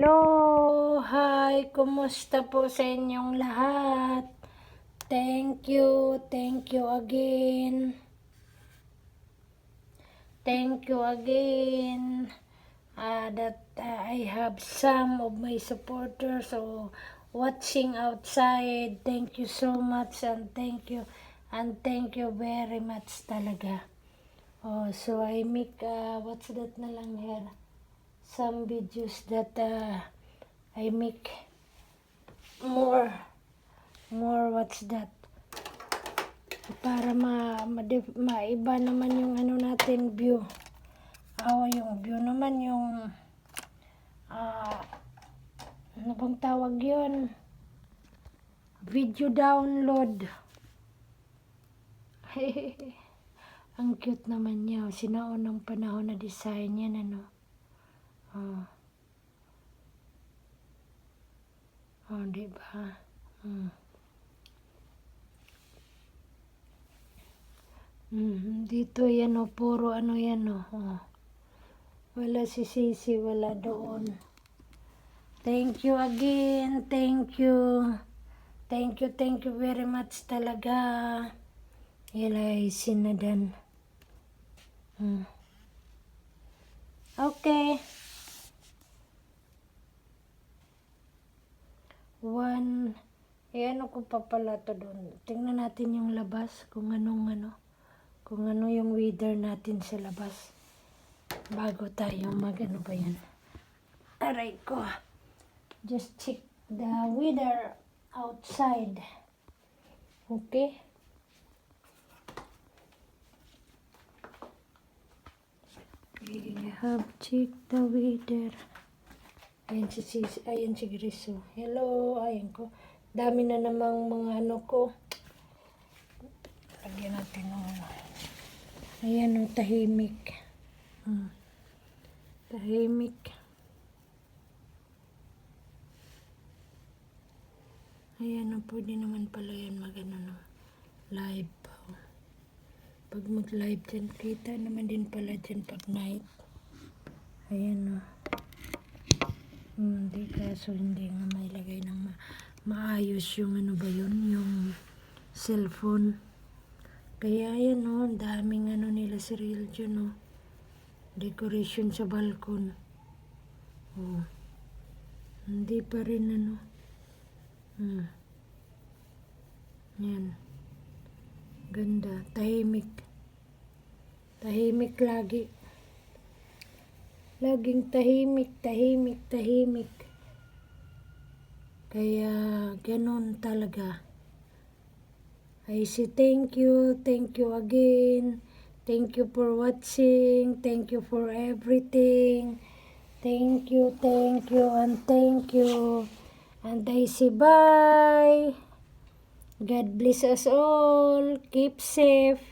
Hello! Hi! Kumusta po sa inyong lahat? Thank you again. Thank you again. That I have some of my supporters watching outside. Thank you so much and thank you very much talaga. So I make what's that na lang here? Some videos that I make more what's that? Para maiba naman yung ano natin view. Yung view naman yung ano bang tawag yun? Video download. Ang cute naman niya. Sinaunang panahon na design yan, ano? Diba? Dito yan puro ano yan wala si Sisi, wala doon. Thank you again, thank you very much talaga. Yalay sinadan. Okay. Ano ko pa pala to doon. Tingnan natin yung labas kung ano yung weather natin sa labas. Bago tayo ano ba yan? Aray ko. Just check the weather outside. Okay? We have checked the weather. Ayan si Griso. Hello, ayan ko. Dami na namang mga ano ko. Lagyan natin ayan tahimik. Tahimik. Ayan pwede naman pala yan live. Pag mag-live dyan, kita naman din pala dyan pag night. Ayan hindi kaso hindi nga mailagay ng maayos yung ano ba yun, yung cellphone. Kaya ayan daming nila si Real dyan decoration sa balkon. Hindi pa rin yan. Ganda, tahimik lagi. Laging tahimik. Kaya ganon talaga. I say thank you again. Thank you for watching. Thank you for everything. Thank you and thank you. And I say bye. God bless us all. Keep safe.